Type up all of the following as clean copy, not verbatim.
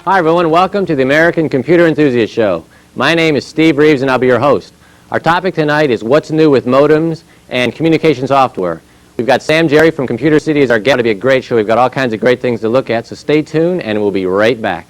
Hi everyone, welcome to the American Computer Enthusiast Show. My name is Steve Reeves and I'll be your host. Our topic tonight is what's new with modems and communication software. We've got Sam Jerry from Computer City as our guest. It'll be a great show. We've got all kinds of great things to look at, so stay tuned and we'll be right back.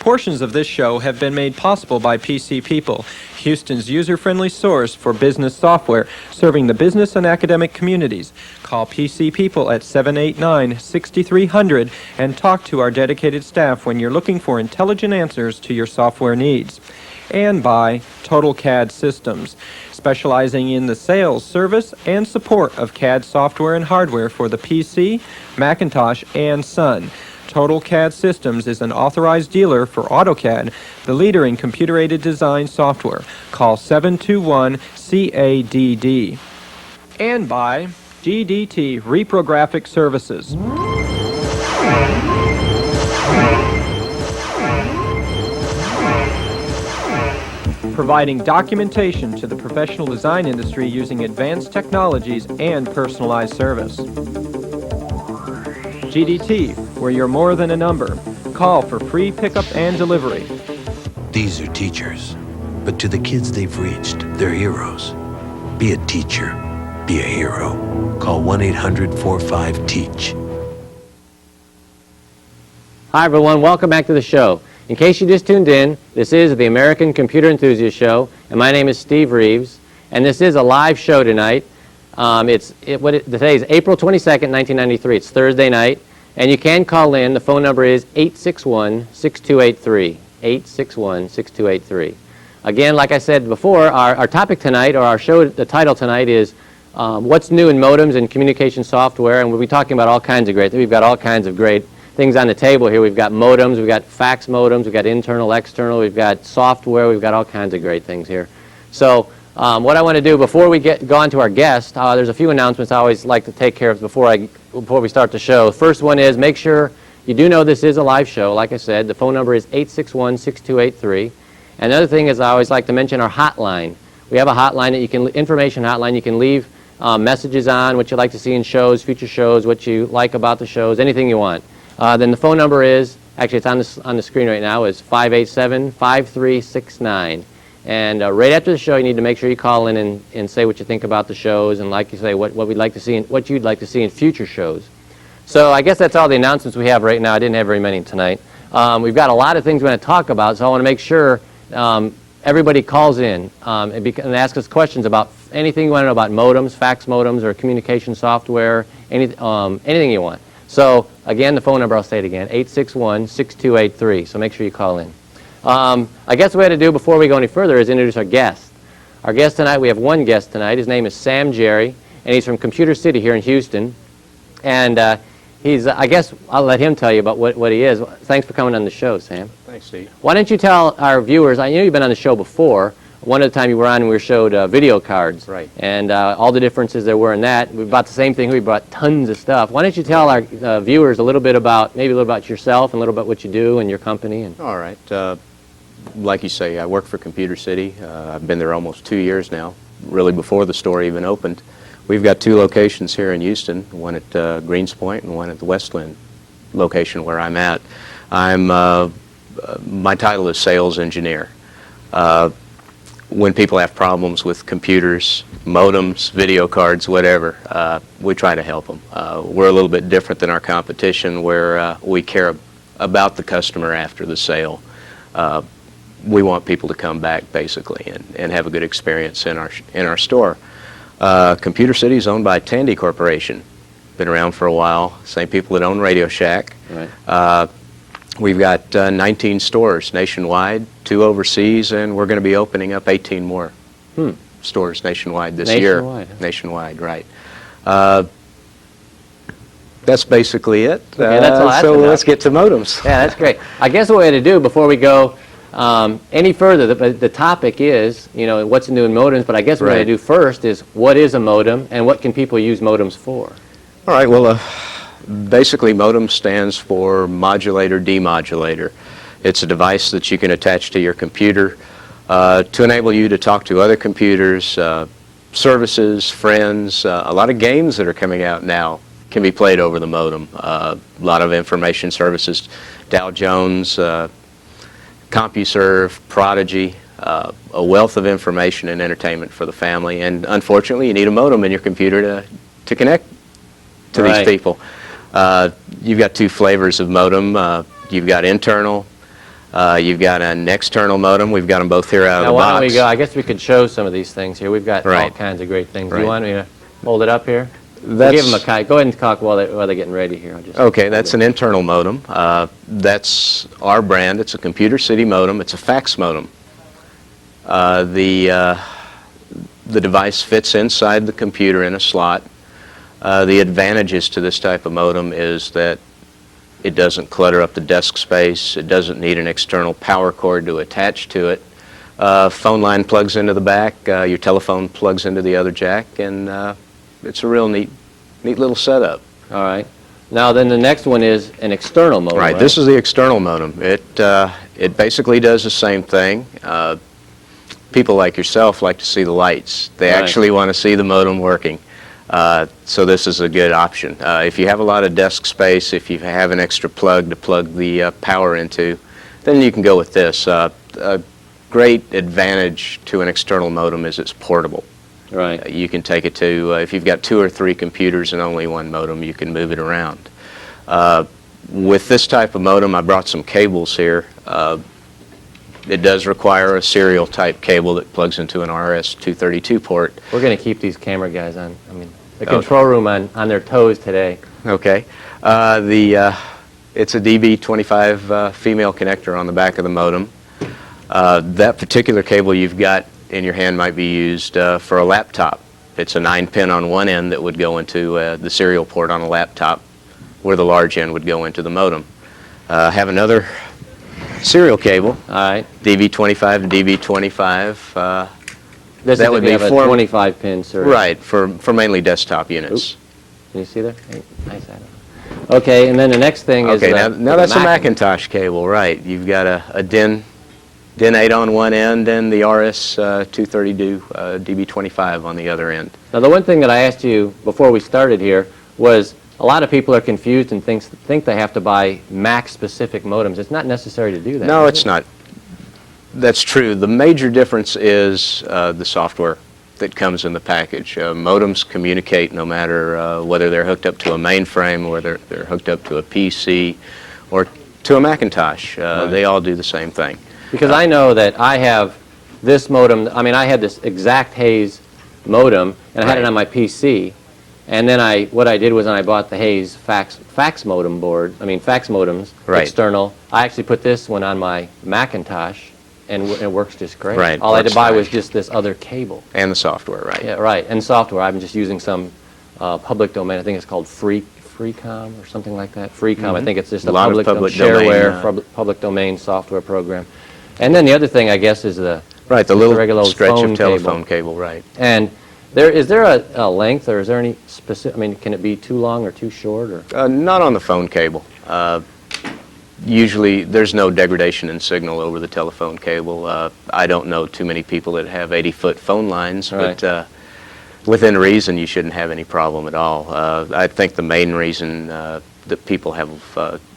Portions of this show have been made possible by PC People, Houston's user-friendly source for business software, serving the business and academic communities. Call PC People at 789-6300 and talk to our dedicated staff when you're looking for intelligent answers to your software needs. And by Total CAD Systems, specializing in the sales, service, and support of CAD software and hardware for the PC, Macintosh, and Sun. Total CAD Systems is an authorized dealer for AutoCAD, the leader in computer-aided design software. Call 721-CADD. And by GDT Reprographic Services. Providing documentation to the professional design industry using advanced technologies and personalized service. GDT, where you're more than a number. Call for free pickup and delivery. These are teachers, but to the kids they've reached, they're heroes. Be a teacher. Be a hero. Call 1-800-45-TEACH. Hi everyone, welcome back to the show. In case you just tuned in, this is the American Computer Enthusiast Show, and my name is Steve Reeves, and this is a live show tonight. Today is April 22nd, 1993. It's Thursday night, and you can call in. The phone number is 861-6283. 861-6283. Again, like I said before, our topic tonight, or our show, the title tonight is what's new in modems and communication software, and we'll be talking about all kinds of great things. We've got all kinds of great things on the table here. We've got modems, we've got fax modems, we've got internal, external, we've got software, we've got all kinds of great things here. So what I want to do before we go on to our guest, there's a few announcements I always like to take care of before we start the show. First one is make sure you do know this is a live show. Like I said, the phone number is 861-6283. And another thing is I always like to mention our hotline. We have a hotline that you can, information hotline, you can leave messages on, what you'd like to see in shows, future shows, what you like about the shows, anything you want. Then the phone number is, actually it's on the screen right now, is 587-5369. And right after the show, you need to make sure you call in and say what you think about the shows, and like you say, what we'd like to see, what you'd like to see in future shows. So I guess that's all the announcements we have right now. I didn't have very many tonight. We've got a lot of things we're going to talk about, so I want to make sure everybody calls in and ask us questions about anything you want to know about modems, fax modems, or communication software, anything you want. So again, the phone number, I'll say it again, 861-6283. So make sure you call in. I guess what we had to do before we go any further is introduce our guest. Our guest tonight, we have one guest tonight. His name is Sam Jerry, and he's from Computer City here in Houston. And he's, I guess I'll let him tell you about what he is. Thanks for coming on the show, Sam. Thanks, Steve. Why don't you tell our viewers, I know you've been on the show before. One of the time you were on, we showed video cards. Right. And all the differences there were in that. We bought the same thing. We brought tons of stuff. Why don't you tell our viewers a little bit about, maybe a little about yourself and a little bit what you do and your company. And all right. Like you say, I work for Computer City. I've been there almost 2 years now, really before the store even opened. We've got 2 locations here in Houston, one at Greens Point and one at the Westland location where I'm at. My title is sales engineer. When people have problems with computers, modems, video cards, whatever, we try to help them. We're a little bit different than our competition where we care about the customer after the sale. We want people to come back basically and have a good experience in our store. Computer City is owned by Tandy Corporation. Been around for a while. Same people that own Radio Shack. Right. We've got 19 stores nationwide, 2 overseas, and we're going to be opening up 18 more stores nationwide this year. Nationwide, right. That's basically it. Okay, that's all. So let's get to modems. Yeah, that's great. I guess what we had to do before we go Any further, the topic is, you know, what's new in modems, but I guess what we're going Right. to do first is what is a modem and what can people use modems for? All right, well, basically modem stands for modulator demodulator. It's a device that you can attach to your computer to enable you to talk to other computers, services, friends. A lot of games that are coming out now can be played over the modem. A lot of information services, Dow Jones, CompuServe, Prodigy, a wealth of information and entertainment for the family. And unfortunately, you need a modem in your computer to connect to these Right. people. You've got two flavors of modem. You've got internal. You've got an external modem. We've got them both here out of Now, the why box. don't we go? I guess we could show some of these things here. We've got all Right. kinds of great things. Do Right. you want me to hold it up here? We'll That's- give them a kite. Go ahead and talk while they're getting ready here. I'll just Okay, that's an internal modem. That's our brand. It's a Computer City modem. It's a fax modem. The device fits inside the computer in a slot. The advantages to this type of modem is that it doesn't clutter up the desk space. It doesn't need an external power cord to attach to it. Phone line plugs into the back. Your telephone plugs into the other jack, and it's a real neat little setup. All right. Now, then the next one is an external modem. Right. This is the external modem. It basically does the same thing. People like yourself like to see the lights. They Right. actually want to see the modem working. So this is a good option. If you have a lot of desk space, if you have an extra plug to plug the power into, then you can go with this. A great advantage to an external modem is it's portable. Right. You can take it to, if you've got 2 or 3 computers and only one modem, you can move it around. With this type of modem, I brought some cables here. It does require a serial type cable that plugs into an RS-232 port. We're going to keep these camera guys on, the control room on their toes today. Okay. It's a DB25 female connector on the back of the modem. That particular cable you've got in your hand might be used for a laptop. It's a 9-pin on one end that would go into the serial port on a laptop, where the large end would go into the modem. Have another serial cable, All right. DB25 to DB25. This That is would if you be have a for- 25-pin series. Right, for mainly desktop units. Can you see there? Hey, nice. Okay, and then the next thing is Okay, the, now that's a Macintosh cable, right. You've got a DIN 8 on one end and the RS-232 DB25 on the other end. Now, the one thing that I asked you before we started here was a lot of people are confused and think they have to buy Mac-specific modems. It's not necessary to do that. No, is it's it? not. That's true. The major difference is the software that comes in the package. Modems communicate no matter whether they're hooked up to a mainframe, whether they're hooked up to a PC, or to a Macintosh. They all do the same thing. Because I know that I have this modem. I had this exact Hayes modem, and I had it Right. on my PC. And then what I did was I bought the Hayes fax modem board. Fax modems, Right. external. I actually put this one on my Macintosh, and it works just great. Right, All I had to works buy fine. was just this other cable. And the software, right. Yeah, right. And software. I'm just using some public domain. I think it's called Freecom or something like that. Freecom. I think it's just A a lot of public, public shareware, domain, public domain software program. And then the other thing, I guess, is the Right, the just little regular old stretch phone of telephone cable, right. And is there a length, or is there any specific? Can it be too long or too short, or? Not on the phone cable. Usually there's no degradation in signal over the telephone cable. I don't know too many people that have 80-foot phone lines, Right. but within reason you shouldn't have any problem at all. I think the main reason that people have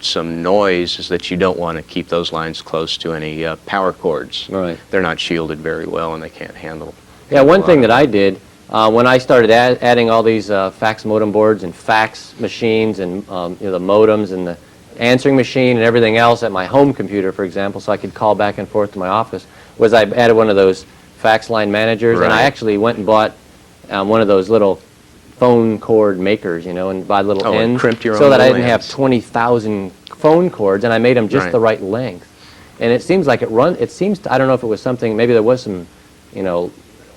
some noise is that you don't want to keep those lines close to any power cords. Right. They're not shielded very well and they can't handle. Yeah, one thing that I did when I started adding all these fax modem boards and fax machines and the modems and the answering machine and everything else at my home computer, for example, so I could call back and forth to my office, was I added one of those fax line managers, and I Right. actually went and bought one of those little phone cord makers, and buy little Oh, and ends, crimped your so own that I little didn't have ends. 20,000 phone cords, and I made them just Right. the right length. And it seems like I don't know if it was something, maybe there was some,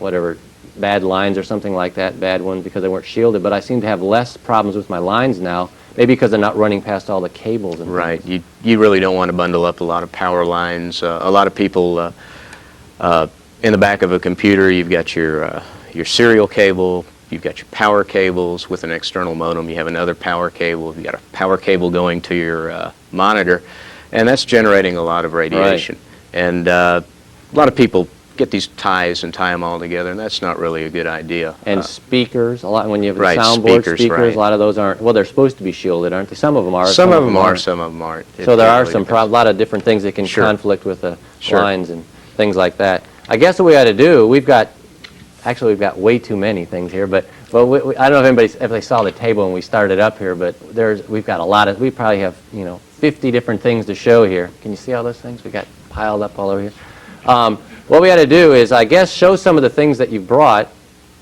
whatever, bad lines or something like that, bad ones because they weren't shielded, but I seem to have less problems with my lines now maybe because they're not running past all the cables and Right. things. You really don't want to bundle up a lot of power lines. A lot of people in the back of a computer, you've got your serial cable, you've got your power cables with an external modem. You have another power cable. You've got a power cable going to your monitor, and that's generating a lot of radiation. Right. And a lot of people get these ties and tie them all together, and that's not really a good idea. And speakers, a lot when you have the Right, soundboard speakers, right. a lot of those aren't. Well, they're supposed to be shielded, aren't they? Some of them are. Some of them are, aren't. some of them aren't. So there are really some depends. a lot of different things that can Sure. conflict with the Sure. lines and things like that. I guess what we ought to do, we've got way too many things here, but I don't know if they saw the table when we started up here, but we've got a lot of, we probably have 50 different things to show here. Can you see all those things we got piled up all over here? What we ought to do is, I guess, show some of the things that you've brought.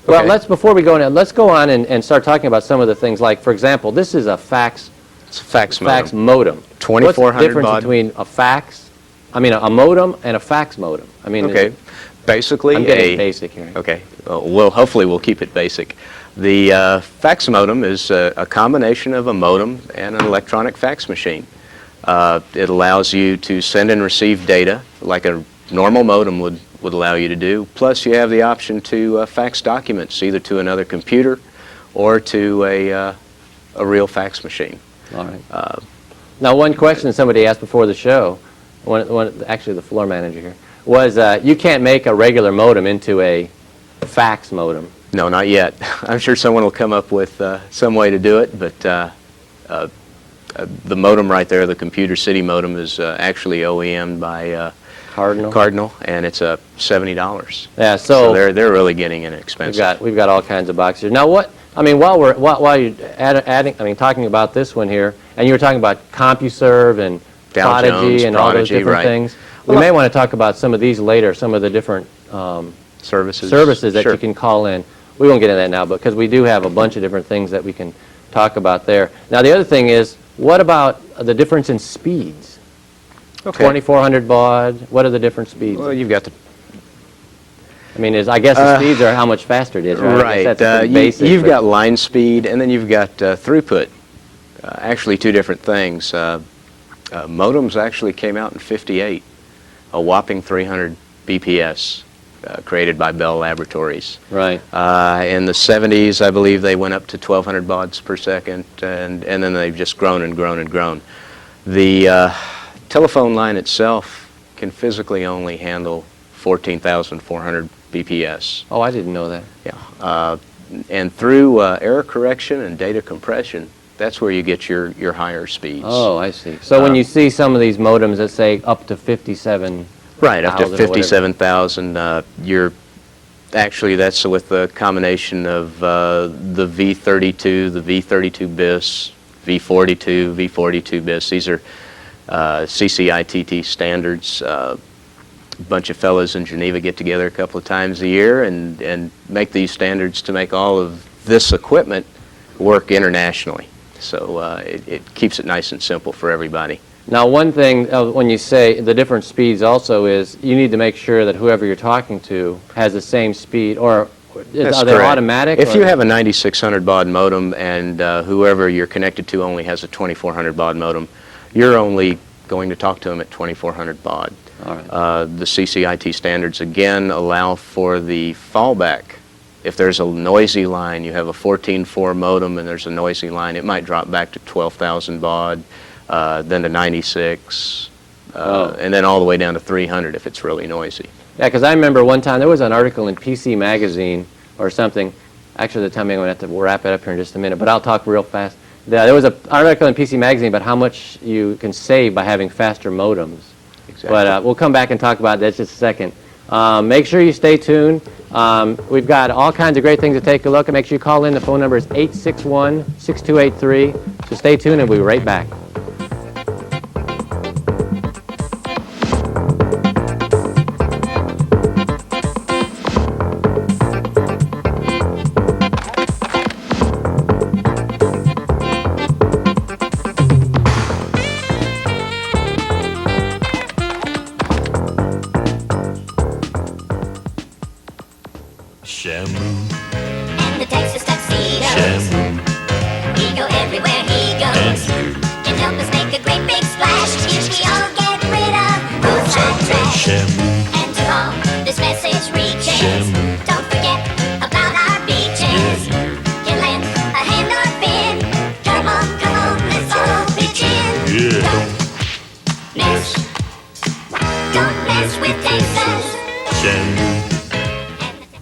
Well, Okay. before we go in, let's go on and start talking about some of the things. Like, for example, this is a fax It's a fax modem. modem. 2400 What's the difference baud. between a modem and a fax modem? I mean, Okay. Basically, I'm getting basic here. Okay. Well, hopefully we'll keep it basic. The fax modem is a combination of a modem and an electronic fax machine. It allows you to send and receive data like a normal modem would allow you to do. Plus, you have the option to fax documents either to another computer or to a real fax machine. All right. Now, one question somebody asked before the show, actually the floor manager here, was you can't make a regular modem into a fax modem. No, not yet. I'm sure someone will come up with some way to do it, but the modem right there, the Computer City modem, is actually OEM'd by Cardinal? and it's $70. Yeah, So they're really getting inexpensive. we've got all kinds of boxes here. Now, while you're talking about this one here, and you were talking about CompuServe and Dow Prodigy Jones, and all those Prodigy, different right. things, we may want to talk about some of these later, some of the different services that Sure. you can call in. We won't get into that now, because we do have a bunch of different things that we can talk about there. Now, the other thing is, what about the difference in speeds? Okay. 2400 baud, what are the different speeds? Well, you've got the I guess the speeds are how much faster it is, right? I guess right. that's pretty basic, You've but- got line speed, and then you've got throughput. Actually, two different things. Modems actually came out in '58, a whopping 300 BPS, created by Bell Laboratories. Right. In the '70s, I believe they went up to 1,200 bauds per second, and then they've just grown and grown and grown. The telephone line itself can physically only handle 14,400 BPS. Oh, I didn't know that. Yeah. And through error correction and data compression, that's where you get your higher speeds. Oh, I see. So when you see some of these modems that say up to 57, Right, up to 1,000 or whatever. 57,000. Actually, that's with the combination of the V32, the V32 BIS, V42, V42 BIS. These are CCITT standards. A bunch of fellows in Geneva get together a couple of times a year and make these standards to make all of this equipment work internationally. So it keeps it nice and simple for everybody. Now, one thing when you say the different speeds also is you need to make sure that whoever you're talking to has the same speed, or That's are they correct. automatic? If or- you have a 9600 baud modem and whoever you're connected to only has a 2400 baud modem, you're only going to talk to them at 2400 baud. All right. The CCIT standards again allow for the fallback. If there's a noisy line, you have a 14.4 modem and there's a noisy line, it might drop back to 12,000 baud, then to 96, and then all the way down to 300 if it's really noisy. Yeah, because I remember one time there was an article in PC Magazine or something. Actually, the time I'm going to have to wrap it up here in just a minute, but I'll talk real fast. There was an article in PC Magazine about how much you can save by having faster modems. Exactly. But we'll come back and talk about that in just a second. Make sure you stay tuned. We've got all kinds of great things to take a look at. Make sure you call in. The phone number is 861-6283. So stay tuned and we'll be right back. And the Texas tuxedo. He go everywhere he goes.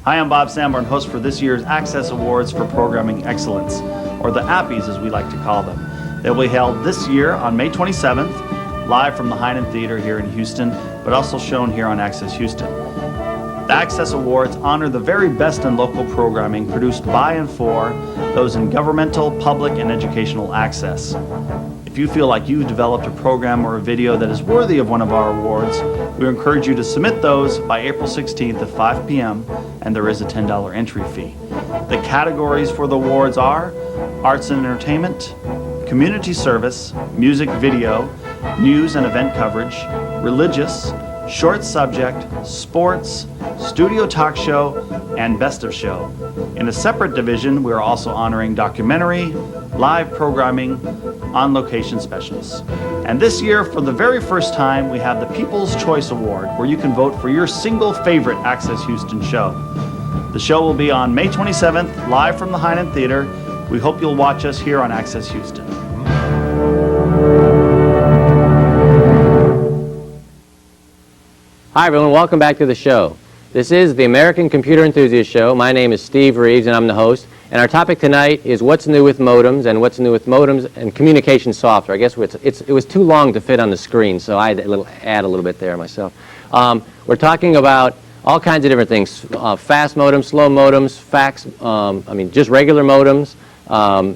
Hi, I'm Bob Sanborn, host for this year's Access Awards for Programming Excellence, or the APPIES as we like to call them. They will be held this year on May 27th, live from the Heinen Theater here in Houston, but also shown here on Access Houston. The Access Awards honor the very best in local programming produced by and for those in governmental, public, and educational access. If you feel like you've developed a program or a video that is worthy of one of our awards, we encourage you to submit those by April 16th at 5 p.m., and there is a $10 entry fee. The categories for the awards are Arts and Entertainment, Community Service, Music Video, News and Event Coverage, Religious, Short Subject, Sports, Studio Talk Show, and Best of Show. In a separate division, we are also honoring documentary, live programming, on-location specials. And this year, for the very first time, we have the People's Choice Award, where you can vote for your single favorite Access Houston show. The show will be on May 27th, live from the Heinen Theater. We hope you'll watch us here on Access Houston. Hi everyone, welcome back to the show. This is the American Computer Enthusiast Show. My name is Steve Reeves and I'm the host. And our topic tonight is what's new with modems and what's new with modems and communication software. I guess it was too long to fit on the screen, so I had to add a little bit there myself. We're talking about all kinds of different things, fast modems, slow modems, fax, just regular modems,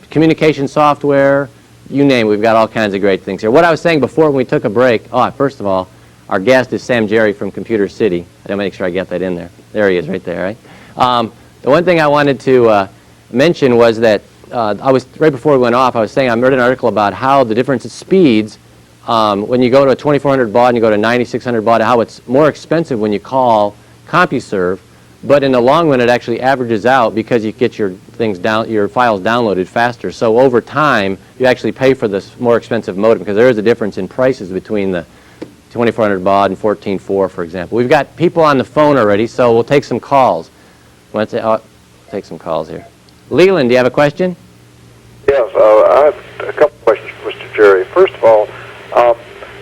communication software, you name it. We've got all kinds of great things here. What I was saying before when we took a break, first of all, our guest is Sam Jerry from Computer City. I'll make sure I get that in there. There he is right there, right? The one thing I wanted to mention was that right before we went off, I was saying I read an article about how the difference in speeds when you go to a 2400 baud and you go to 9600 baud, how it's more expensive when you call CompuServe, but in the long run it actually averages out because you get your files downloaded faster. So over time you actually pay for this more expensive modem because there is a difference in prices between the 2400 baud and 14.4, for example. We've got people on the phone already, so we'll take some calls. Let's take some calls here. Leland, do you have a question? Yes, I have a couple questions for Mr. Jerry. First of all,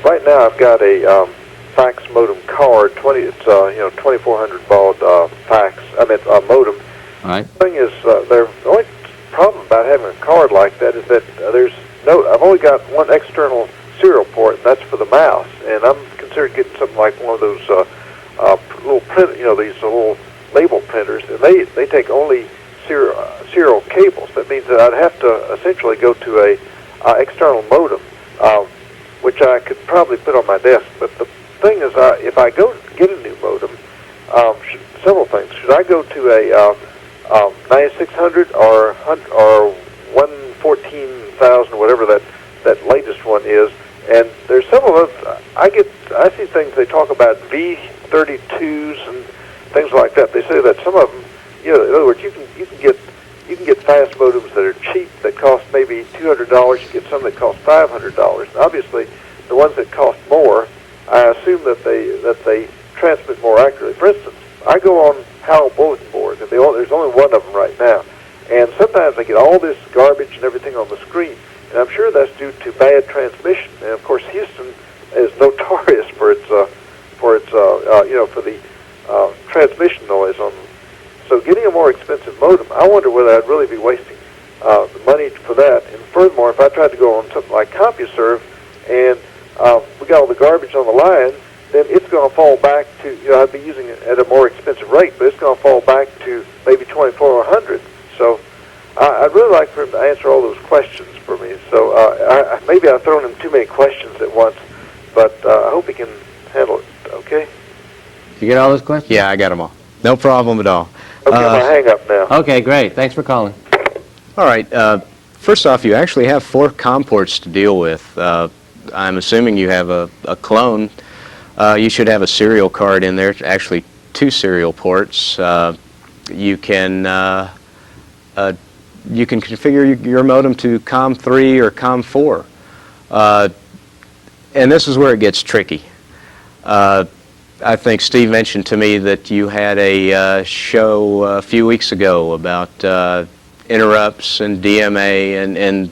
right now I've got a fax modem card. It's 2400 baud modem. All right. The thing is, the only problem about having a card like that is that I've only got one external serial port, and that's for the mouse. And I'm considering getting something like one of those little print, these little label printers, and they take only serial cables. That means that I'd have to essentially go to a external modem, which I could probably put on my desk. But the thing is, if I go get a new modem, several things. Should I go to a 9600 or 114,000, whatever that latest one is? And there's several of I see things they talk about V32s and things like that. They say that some of them, in other words, you can get fast modems that are cheap that cost maybe $200. You get some that cost $500. Obviously, the ones that cost more, I assume that they transmit more accurately. For instance, I go on Howell bulletin boards, and there's only one of them right now. And sometimes I get all this garbage and everything on the screen. And I'm sure that's due to bad transmission. And of course, Houston is notorious for the transmission noise on them. So getting a more expensive modem, I wonder whether I'd really be wasting the money for that. And furthermore, if I tried to go on something like CompuServe and we got all the garbage on the line, then it's going to fall back to, I'd be using it at a more expensive rate, but it's going to fall back to maybe 2400. So I'd really like for him to answer all those questions for me. So maybe I've thrown him too many questions at once, but I hope he can handle it, okay? Did you get all those questions? Yeah, I got them all. No problem at all. Okay, I'm going to hang up now. Okay, great. Thanks for calling. All right. First off, you actually have 4 COM ports to deal with. I'm assuming you have a clone. You should have a serial card in there, actually 2 serial ports. You can configure your modem to COM3 or COM4. And this is where it gets tricky. I think Steve mentioned to me that you had a show a few weeks ago about interrupts and DMA, and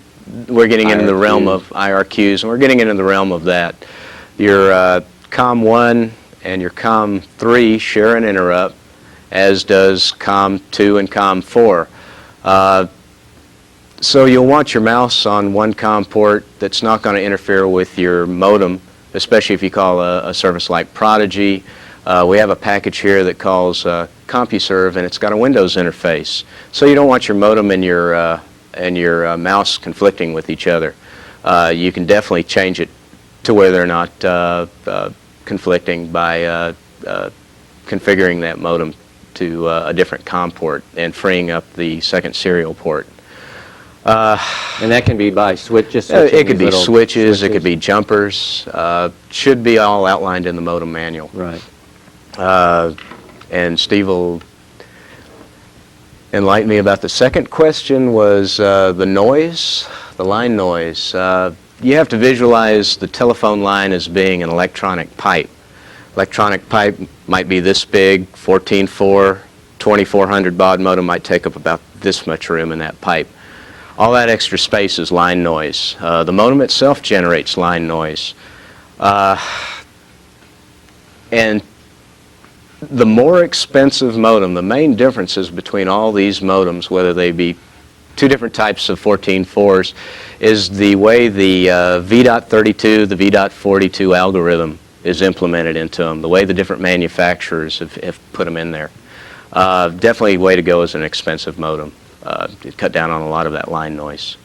we're getting into the realm of IRQs, and we're getting into the realm of that. Your COM1 and your COM 3 share an interrupt, as does COM 2 and COM 4. So you'll want your mouse on one COM port that's not going to interfere with your modem, especially if you call a service like Prodigy. We have a package here that calls CompuServe, and it's got a Windows interface. So you don't want your modem and your mouse conflicting with each other. You can definitely change it to where they're not conflicting by configuring that modem to a different COM port and freeing up the second serial port. And that can be by switch, it could be switches, it could be jumpers. Should be all outlined in the modem manual. Right. And Steve will enlighten me about the second question was the noise, the line noise. You have to visualize the telephone line as being an electronic pipe. Electronic pipe might be this big, 14.4, 2400 baud modem might take up about this much room in that pipe. All that extra space is line noise. The modem itself generates line noise. And the more expensive modem, the main differences between all these modems, whether they be two different types of 14.4s, is the way the V.32, the V.42 algorithm is implemented into them, the way the different manufacturers have put them in there. Definitely way to go as an expensive modem. It cut down on a lot of that line noise.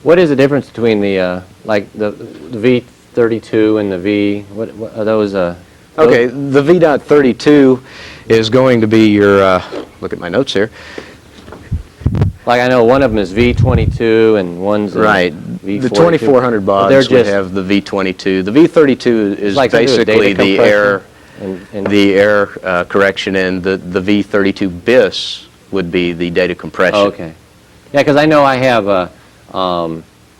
What is the difference between the like the V32 and the V? What are those? Okay, the V.32 is going to be your. Look at my notes here. Like I know one of them is V22 and one's right. V42. The 2400 bauds would have the V22. The V32 is like basically the air. The air correction, and the V32 BIS would be the data compression. Oh, okay. Yeah, because I know I have a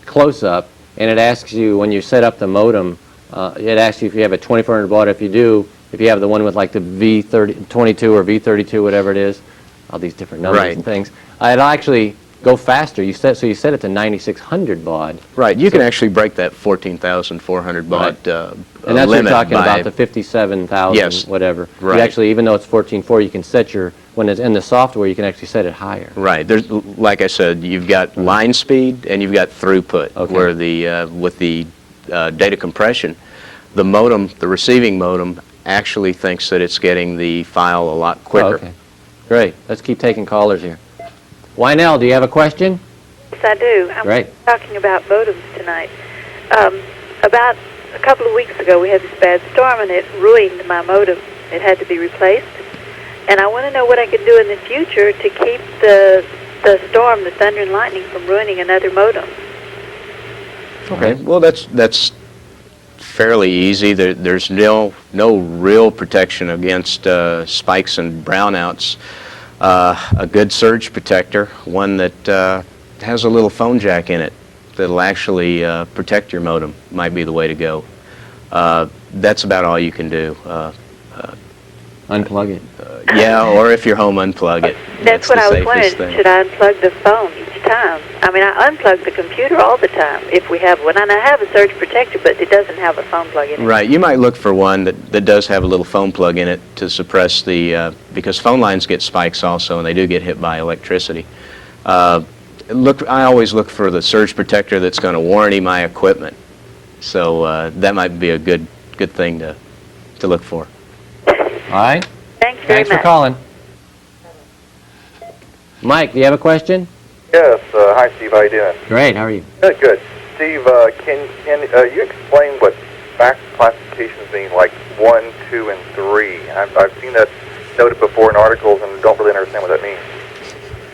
close-up, and it asks you when you set up the modem, it asks you if you have a 2400 baud. If you have the one with like the V22 or V32, whatever it is, all these different numbers and things, it'll actually go faster. So you set it to 9600 baud. Right. You can actually break that 14,400 baud and that's what you're talking about, the 57,000 whatever. Right. You actually, even though it's 14.4, you can set when it's in the software, you can actually set it higher. Right. There's, like I said, you've got line speed and you've got throughput. Okay. Where with the data compression, the modem, the receiving modem, actually thinks that it's getting the file a lot quicker. Oh, okay. Great. Let's keep taking callers here. Wynell, do you have a question? Yes, I do. I'm talking about modems tonight. About a couple of weeks ago, we had this bad storm, and it ruined my modem. It had to be replaced. And I want to know what I can do in the future to keep the storm, the thunder and lightning, from ruining another modem. Okay. Well, that's fairly easy. There's no real protection against spikes and brownouts. A good surge protector, one that has a little phone jack in it that'll actually protect your modem, might be the way to go. That's about all you can do. Unplug it. Yeah, or if you're home, unplug it. That's what I was wondering. Should I unplug the phone each time? I mean, I unplug the computer all the time if we have one. And I have a surge protector, but it doesn't have a phone plug in it. Right. You might look for one that does have a little phone plug in it to suppress the, because phone lines get spikes also, and they do get hit by electricity. I always look for the surge protector that's going to warranty my equipment. So that might be a good thing to look for. All right. Thanks very much. Thanks for calling. Mike, do you have a question? Yes. Hi, Steve. How you doing? Great. How are you? Good. Steve, can you explain what fax classifications mean, like 1, 2, and 3? I've seen that noted before in articles and don't really understand what that means.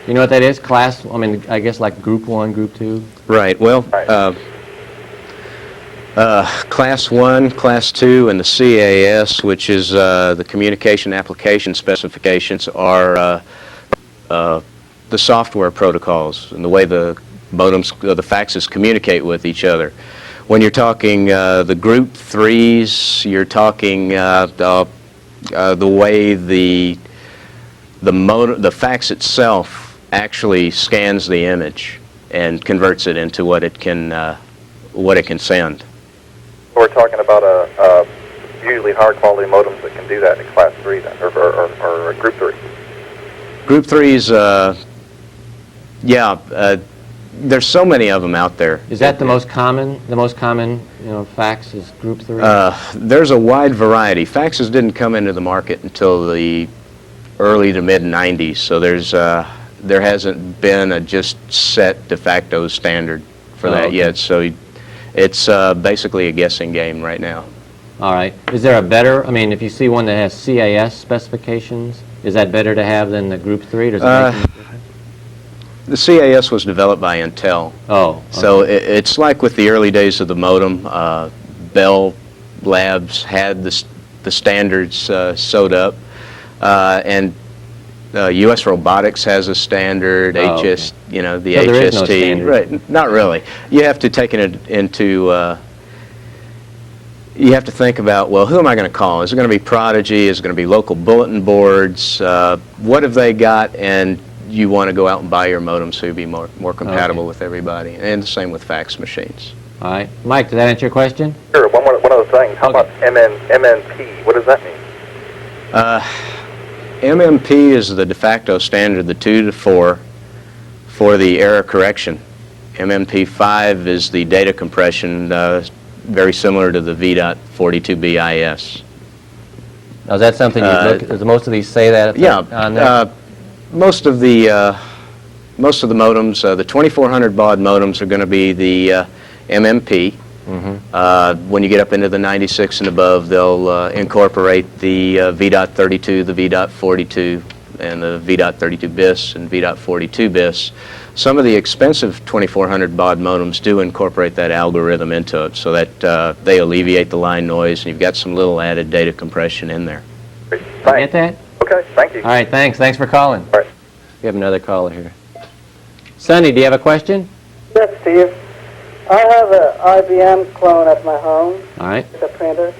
You know what that is? Class, I mean, I guess like Group 1, Group 2? Right. Well, Class 1, Class 2, and the CAS, which is the Communication Application Specifications, are the software protocols and the way the modems, the faxes communicate with each other. When you're talking the Group 3s, you're talking the way the fax itself actually scans the image and converts it into what it can send. We're talking about a usually higher quality modems that can do that in Class 3 then, or Group 3? Group 3's, there's so many of them out there. Is that the most common? The most common, fax is Group 3? There's a wide variety. Faxes didn't come into the market until the early to mid-90s, so there hasn't been a just set de facto standard for that yet, so it's basically a guessing game right now. All right. Is there a better, if you see one that has CAS specifications, is that better to have than the Group 3? Does it make any difference? The CAS was developed by Intel. Oh. Okay. So it's like with the early days of the modem. Bell Labs had the standards sewed up, and U.S. Robotics has a standard. Okay. The So HST. there is no standard. Right? Not really. You have to take it into. You have to think about, well, who am I going to call? Is it going to be Prodigy? Is it going to be local bulletin boards? What have they got? And you want to go out and buy your modem so you'll be more compatible with everybody. And the same with fax machines. All right. Mike, did that answer your question? Sure. One other thing. How about MNP? What does that mean? MMP is the de facto standard, the 2 to 4, for the error correction. MMP5 is the data compression, very similar to the V.42BIS. Now, is that something you look? Does most of these say that? On there? Most of the modems, the 2400 baud modems are going to be the MMP. When you get up into the 96 and above, they'll incorporate the V.32, the V.42, and the V.32 BIS and V.42 BIS. Some of the expensive 2400 baud modems do incorporate that algorithm into it so that they alleviate the line noise, and you've got some little added data compression in there. Great. You Thanks. get that? Okay, thank you. All right, thanks. Thanks for calling. All right. We have another caller here. Sonny, do you have a question? Yes, Steve. I have an IBM clone at my home. All right. It's a printer.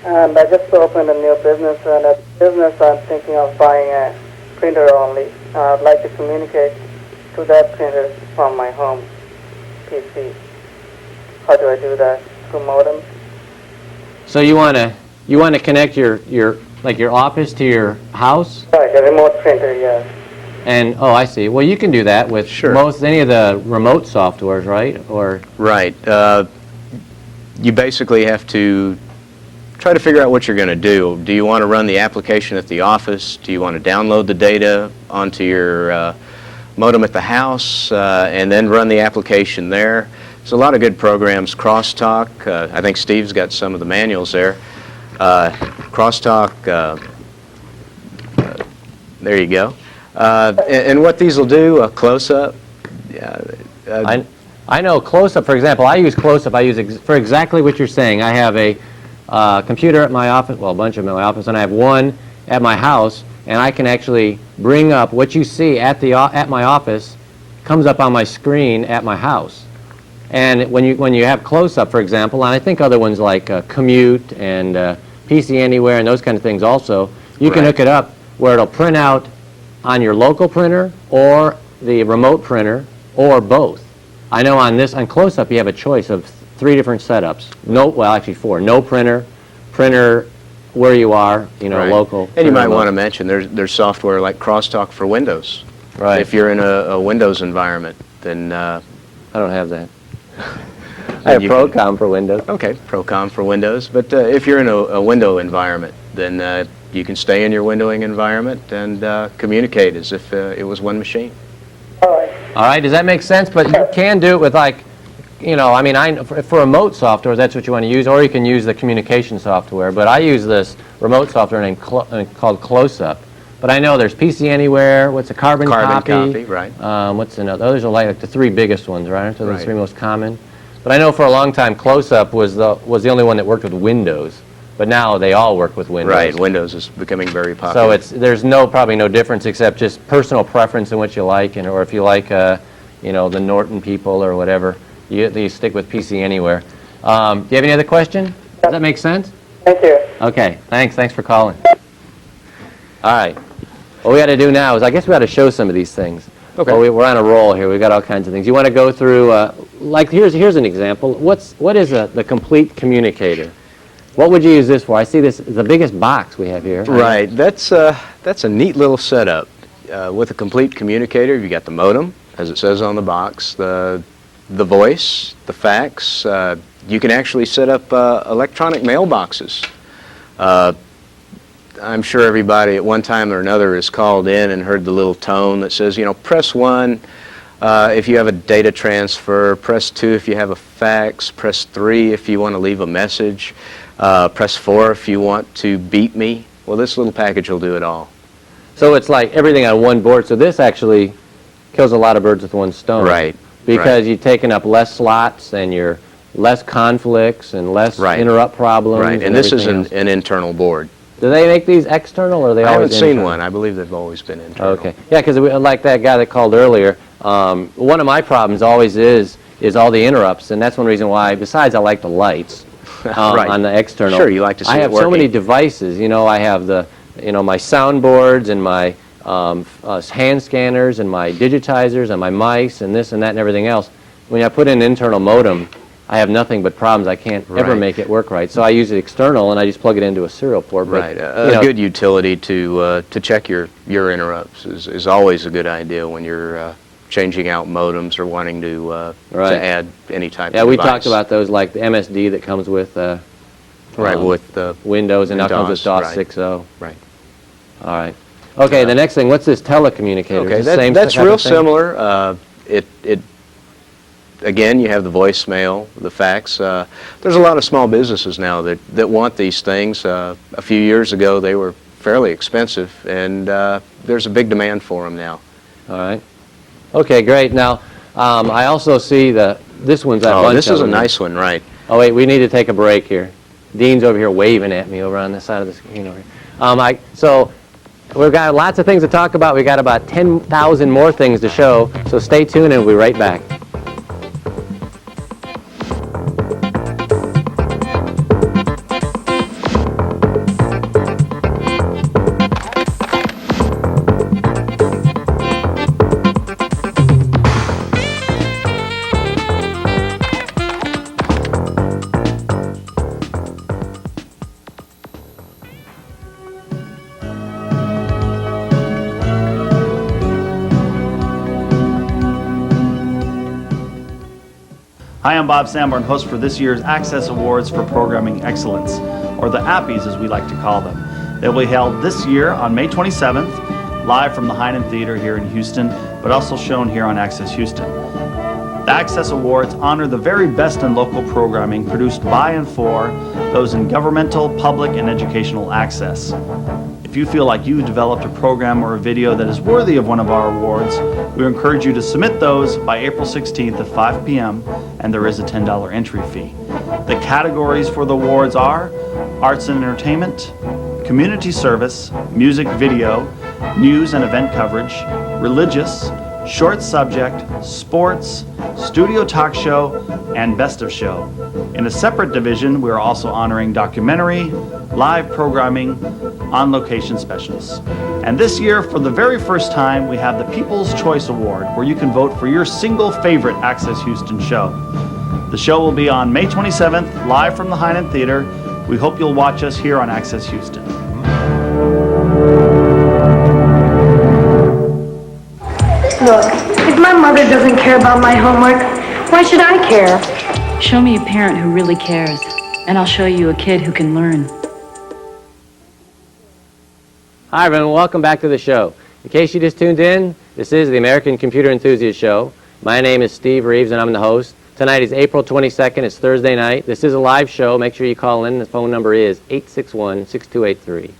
And I just opened a new business, and at business I'm thinking of buying a printer only. I'd like to communicate to that printer from my home PC. How do I do that? Through modem? So you want to connect your office to your house? Right, a remote printer, yes. And I see. Well, you can do that with any of the remote softwares, right? Or Right. You basically have to try to figure out what you're going to do. Do you want to run the application at the office? Do you want to download the data onto your modem at the house and then run the application there? There's a lot of good programs. Crosstalk. I think Steve's got some of the manuals there. Crosstalk. There you go. And what these will do, close-up. I know close-up, for example. I use close-up. I use for exactly what you're saying. I have a computer at my office, well, a bunch of them in my office, and I have one at my house, and I can actually bring up what you see at my office comes up on my screen at my house. And when you have close-up, for example, and I think other ones like Commute and PC Anywhere and those kind of things also, you can hook it up where it'll print out on your local printer or the remote printer or both. I know on close-up you have a choice of 3 different setups. Actually 4. No printer, printer where you are, local. And you might want to mention there's software like Crosstalk for Windows. Right. If you're in a Windows environment, then I don't have that. I have Procom for Windows. Okay, Procom for Windows. But if you're in a window environment, then you can stay in your windowing environment and communicate as if it was one machine. All right. All right, does that make sense? But you can do it with for remote software, that's what you want to use, or you can use the communication software. But I use this remote software called Close-Up. But I know there's PC Anywhere, what's a Carbon Copy, right. What's another? Those are like the 3 biggest ones, right? So the 3 most common. But I know for a long time Close-Up was the only one that worked with Windows. But now they all work with Windows. Right, Windows is becoming very popular. So there's probably no difference except just personal preference in what you like, or if you like, the Norton people or whatever, you stick with PC Anywhere. Do you have any other question? Does that make sense? Thank you. Okay, thanks for calling. All right, what we got to do now is I guess we got to show some of these things. Okay. Well, we're on a roll here. We've got all kinds of things. You want to go through, here's an example. What is the complete communicator? What would you use this for? I see this is the biggest box we have here. Right. That's a neat little setup. With a complete communicator, you got the modem, as it says on the box, the voice, the fax. You can actually set up electronic mailboxes. I'm sure everybody at one time or another has called in and heard the little tone that says, you know, press 1 if you have a data transfer, press 2 if you have a fax, press 3 if you want to leave a message, press 4 if you want to beat me. Well, this little package will do it all. So it's like everything on one board. So this actually kills a lot of birds with one stone. Right. Because you're taking up less slots and you're less conflicts and less interrupt problems. Right. And this is an internal board. Do they make these external, or are they I always haven't internal? seen one. I believe they've always been internal. Okay. Yeah, because like that guy that called earlier, one of my problems always is all the interrupts, and that's one reason why, besides I like the lights on the external. Sure, you like to see I have it working. so many devices. You know, I have my soundboards and my hand scanners and my digitizers and my mice and this and that and everything else. When I put in an internal modem, I have nothing but problems. I can't ever make it work right. So I use it external, and I just plug it into a serial port. But, Right. A good utility to check your interrupts is always a good idea when you're changing out modems or wanting to add any type of device. Yeah, we talked about those, like the MSD that comes with with Windows, and now comes with DOS right. 6.0. Right. All right. Okay, the next thing, what's this telecommunicator? Okay, Is it the same that's type real of thing? similar. Again, you have the voicemail, the fax. There's a lot of small businesses now that want these things. A few years ago, they were fairly expensive, and there's a big demand for them now. All right. Okay, great. Now, I also see this one's that bunch this is of a them. nice one, right? Oh, wait, we need to take a break here. Dean's over here waving at me over on the side of the screen over here. So we've got lots of things to talk about. We've got about 10,000 more things to show, so stay tuned and we'll be right back. Hi, I'm Bob Sanborn, host for this year's Access Awards for Programming Excellence, or the APPIES as we like to call them. They will be held this year on May 27th, live from the Heynen Theater here in Houston, but also shown here on Access Houston. The Access Awards honor the very best in local programming produced by and for those in governmental, public, and educational access. If you feel like you've developed a program or a video that is worthy of one of our awards, we encourage you to submit those by April 16th at 5 p.m., and there is a $10 entry fee. The categories for the awards are Arts and Entertainment, Community Service, Music Video, News and Event Coverage, Religious, Short Subject, Sports, Studio Talk Show, and Best of Show. In a separate division, we are also honoring Documentary, Live Programming, On-Location Specials. And this year, for the very first time, we have the People's Choice Award, where you can vote for your single favorite Access Houston show. The show will be on May 27th, live from the Heynen Theater. We hope you'll watch us here on Access Houston. Look, if my mother doesn't care about my homework, why should I care? Show me a parent who really cares, and I'll show you a kid who can learn. Hi, everyone. Welcome back to the show. In case you just tuned in, this is the American Computer Enthusiast Show. My name is Steve Reeves, and I'm the host. Tonight is April 22nd. It's Thursday night. This is a live show. Make sure you call in. The phone number is 861-6283.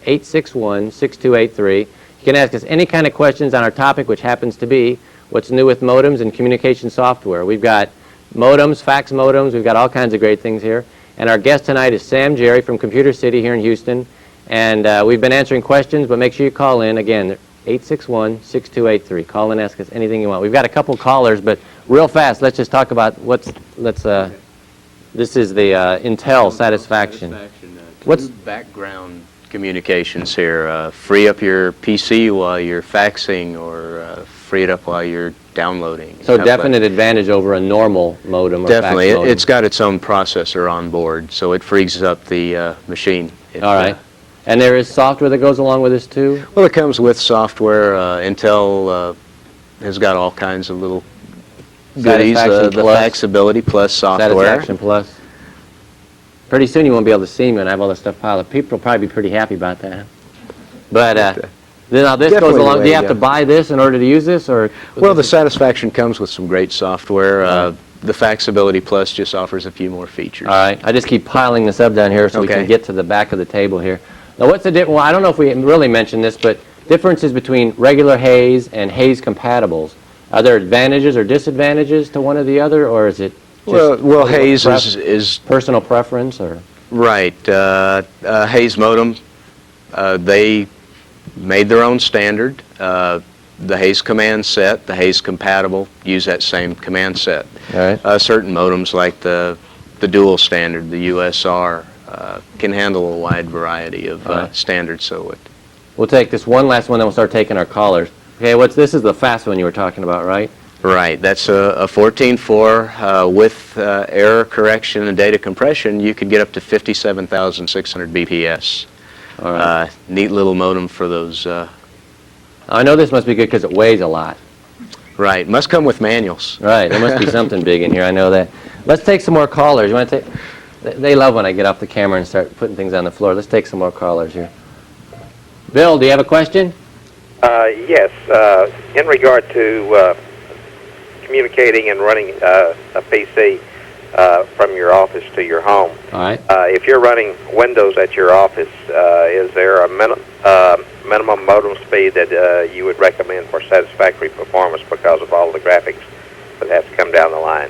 861-6283. You can ask us any kind of questions on our topic, which happens to be what's new with modems and communication software. We've got modems, fax modems. We've got all kinds of great things here. And our guest tonight is Sam Jerry from Computer City here in Houston. And we've been answering questions, but make sure you call in. Again, 861-6283. Call in, ask us anything you want. We've got a couple callers, but real fast, let's just talk about this is the Intel Satisfaction. What's background communications here? Free up your PC while you're faxing, or free it up while you're downloading. So definite advantage over a normal modem or Definitely. fax modem. It's got its own processor on board, so it frees up the machine. All right. And there is software that goes along with this too? Well, it comes with software. Intel has got all kinds of little goodies. The Faxability Plus software. Satisfaction Plus. Pretty soon you won't be able to see me when I have all this stuff piled up. People will probably be pretty happy about that. But now this goes along. Do you have to buy this in order to use this, or? Well, the Satisfaction comes with some great software. The Faxability Plus just offers a few more features. All right. I just keep piling this up down here so we can get to the back of the table here. Now, what's the difference? Well, I don't know if we really mentioned this, but differences between regular Hayes and Hayes compatibles. Are there advantages or disadvantages to one or the other, or is it just well Hayes is personal preference, or? Right. Hayes modem, they made their own standard. The Hayes command set, the Hayes compatible, use that same command set. All right. Certain modems like the dual standard, the USR, can handle a wide variety of standards. So we'll take this one last one, then we'll start taking our callers. Okay, this is the fast one you were talking about, right? Right. That's a 14.4 with error correction and data compression. You could get up to 57,600 BPS. All right. Neat little modem for those. I know this must be good because it weighs a lot. Right. Must come with manuals. Right. There must be something big in here. I know that. Let's take some more callers. You want to take? They love when I get off the camera and start putting things on the floor. Let's take some more callers here. Bill, do you have a question? Yes. In regard to communicating and running a PC from your office to your home. All right. If you're running Windows at your office, is there a minimum modem speed that you would recommend for satisfactory performance because of all the graphics that have to come down the line?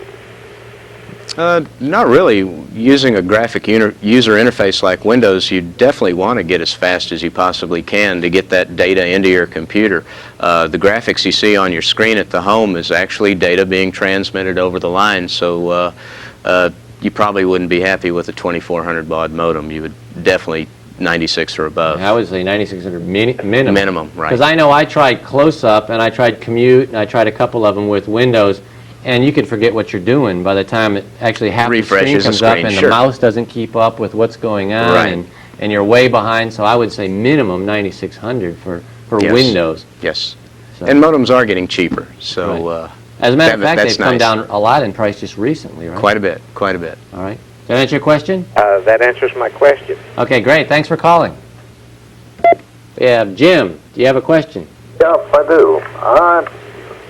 Not really. Using a graphic user interface like Windows, you definitely want to get as fast as you possibly can to get that data into your computer. The graphics you see on your screen at the home is actually data being transmitted over the line, so you probably wouldn't be happy with a 2400 baud modem. You would definitely 96 or above. I would say 9600 minimum. Minimum, right. Because I know I tried close-up and I tried commute and I tried a couple of them with Windows, and you can forget what you're doing by the time it actually happens. The screen comes up and the mouse doesn't keep up with what's going on, right. and you're way behind. So I would say minimum 9600 for yes. Windows. Yes. So. And modems are getting cheaper. So right. As a matter of fact, they've come down a lot in price just recently, right? Quite a bit. Quite a bit. All right. Does that answer your question? That answers my question. Okay, great. Thanks for calling. Yeah, Jim, do you have a question? Yes, I do.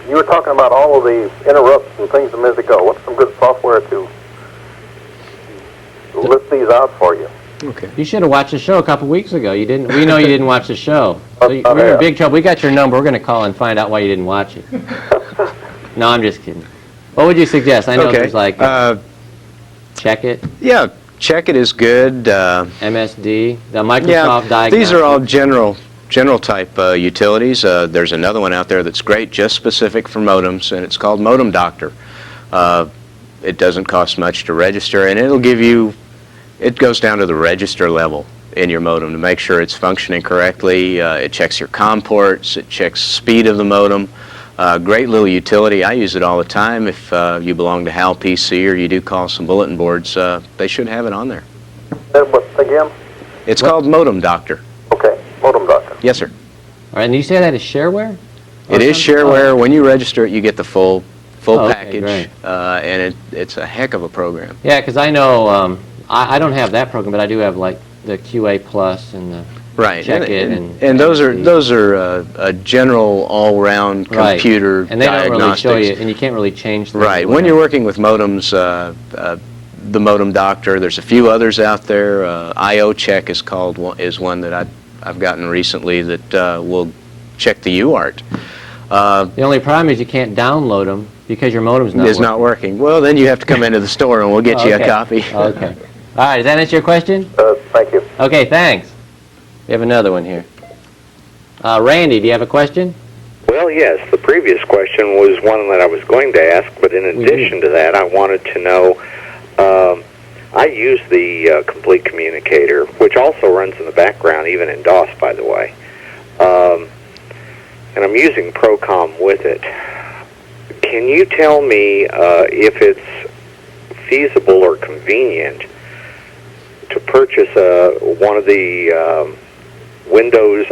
You were talking about all of the interrupts and things a minute ago. What's some good software to list these out for you? Okay. You should have watched the show a couple weeks ago. You didn't. We know you didn't watch the show. So we're in big trouble. We got your number. We're going to call and find out why you didn't watch it. No, I'm just kidding. What would you suggest? I know there's like Check It. Yeah, Check It is good. MSD, the Microsoft Diagnostic. These are all general type utilities. There's another one out there that's great, just specific for modems, and it's called Modem Doctor. It doesn't cost much to register, and it'll give you, it goes down to the register level in your modem to make sure it's functioning correctly. It checks your COM ports, it checks speed of the modem. Great little utility. I use it all the time. If you belong to HAL PC or you do call some bulletin boards, they should have it on there. What again? It's called Modem Doctor. Okay, Modem Doctor. Yes, sir. All right, and you say that is shareware? It is shareware. When you register it, you get the full package, great. and it's a heck of a program. Yeah, because I know I don't have that program, but I do have like the QA Plus and the Check It, and those are a general all-round computer and they diagnostics. don't really show you, and you can't really change things. Right. When you're working with modems, the Modem Doctor. There's a few others out there. IO Check is one that I've gotten recently that will check the UART. The only problem is you can't download them because your modem's not working. Well, then you have to come into the store and we'll get you a copy. Okay. All right. Does that answer your question? Thank you. Okay. Thanks. We have another one here. Randy, do you have a question? Well, yes. The previous question was one that I was going to ask, but in addition to that, I wanted to know. I use the Complete Communicator, which also runs in the background, even in DOS, by the way. And I'm using Procom with it. Can you tell me if it's feasible or convenient to purchase one of the Windows,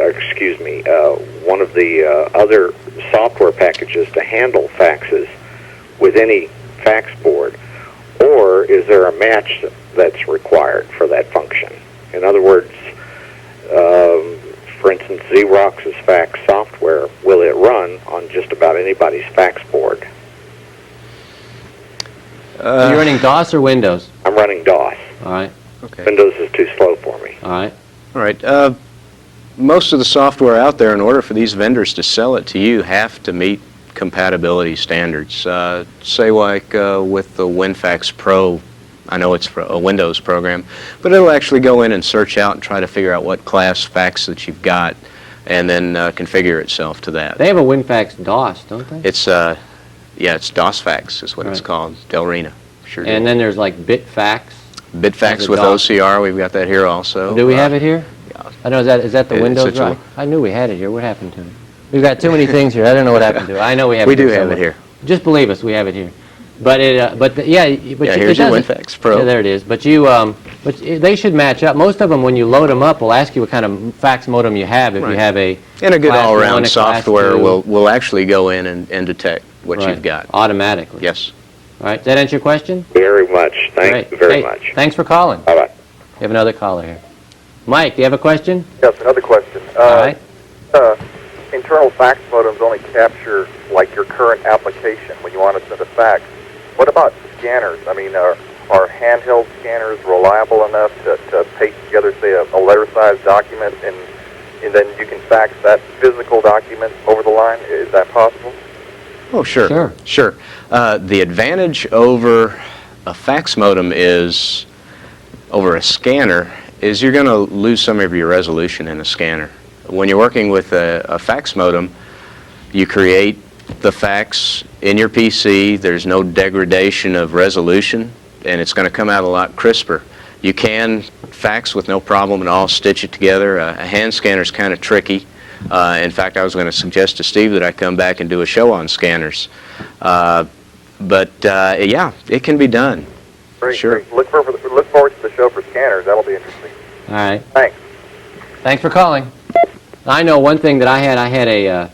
one of the other software packages to handle faxes with any fax board, or is there a match that's required for that function? In other words, for instance, Xerox's fax software, will it run on just about anybody's fax board? Are you running DOS or Windows? I'm running DOS. All right. Okay. Windows is too slow for me. All right. All right. Most of the software out there, in order for these vendors to sell it to you, have to meet compatibility standards. Say like with the WinFax Pro, I know it's a Windows program, but it'll actually go in and search out and try to figure out what class fax that you've got, and then configure itself to that. They have a WinFax DOS, don't they? It's it's DOS fax is what it's called, Delrina. Sure. And then there's like BitFax. BitFax with DOS. OCR, we've got that here also. Do we have it here? Yeah. I know, is that the Windows? Right? I knew we had it here. What happened to it? We've got too many things here. I don't know what happened to it. I know we have it. We do here have somewhere. it here. Just believe us, we have it here. But here's your WinFax Pro. Yeah, there it is. But they should match up. Most of them, when you load them up, will ask you what kind of fax modem you have. If you have a and a good class all-around 1, a class software 2. will actually go in and detect what you've got automatically. Yes. All right. Does that answer your question? Very much. Thank you very much. Thanks for calling. Bye bye. We have another caller here. Mike, do you have a question? Yes, another question. All right. Internal fax modems only capture like your current application when you want to send a fax. What about scanners? I mean, are handheld scanners reliable enough to paste together, say, a letter-sized document, and then you can fax that physical document over the line? Is that possible? Oh, sure. Sure. The advantage over a fax modem is, over a scanner, is you're going to lose some of your resolution in a scanner. When you're working with a fax modem, you create the fax in your PC. There's no degradation of resolution, and it's going to come out a lot crisper. You can fax with no problem at all, stitch it together. A hand scanner is kind of tricky. In fact, I was going to suggest to Steve that I come back and do a show on scanners. But yeah, it can be done. Great, sure. Great. Look forward to the show for scanners. That'll be interesting. All right. Thanks. Thanks for calling. I know one thing that I have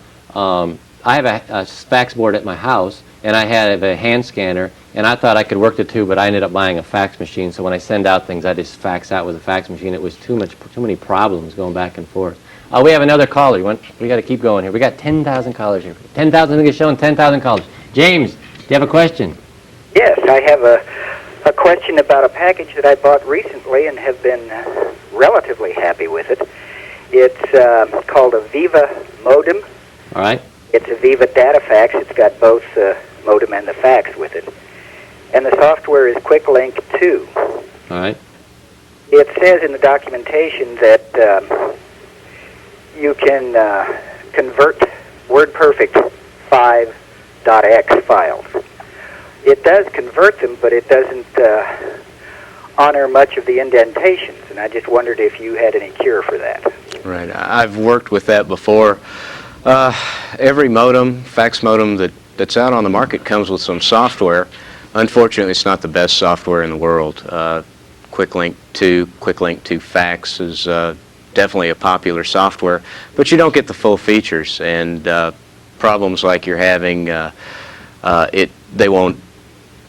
a fax board at my house, and I had a hand scanner, and I thought I could work the two, but I ended up buying a fax machine. So when I send out things, I just fax out with a fax machine. It was too many problems going back and forth. We have another caller. We got to keep going here. We got 10,000 callers here. 10,000 to get shown. 10,000 callers. James, do you have a question? Yes, I have a question about a package that I bought recently and have been relatively happy with it. It's called a Viva modem. All right. It's a Viva data fax. It's got both the modem and the fax with it. And the software is QuickLink 2. All right. It says in the documentation that you can convert WordPerfect 5.x files. It does convert them, but it doesn't honor much of the indentations, and I just wondered if you had any cure for that. Right. I've worked with that before. Every modem, fax modem that's out on the market comes with some software. Unfortunately, it's not the best software in the world. QuickLink 2 Fax is definitely a popular software, but you don't get the full features, and problems like you're having, they won't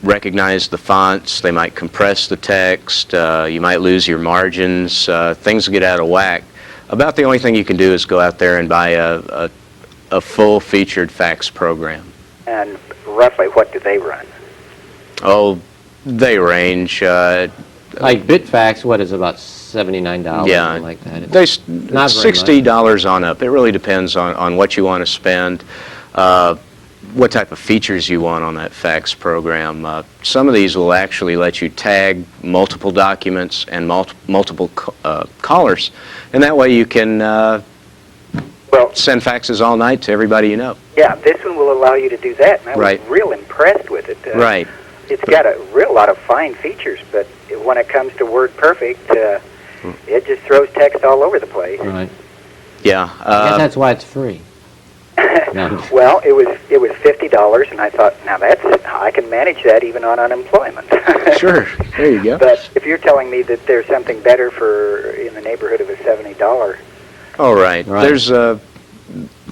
recognize the fonts, they might compress the text, you might lose your margins, things get out of whack. About the only thing you can do is go out there and buy a full-featured fax program. And roughly what do they run? Oh, they range. Like BitFax, what is about $79? Yeah, something like that. It's not $60 on up. It really depends on what you want to spend, what type of features you want on that fax program. Some of these will actually let you tag multiple documents and multiple callers, and that way you can send faxes all night to everybody you know. Yeah, this one will allow you to do that, and I was real impressed with it. Right. It's got a real lot of fine features, but when it comes to WordPerfect, it just throws text all over the place. Right. Yeah. I guess that's why it's free. No. Well, it was $50, and I thought, now I can manage that even on unemployment. Sure, there you go. But if you're telling me that there's something better for in the neighborhood of a $70, All right.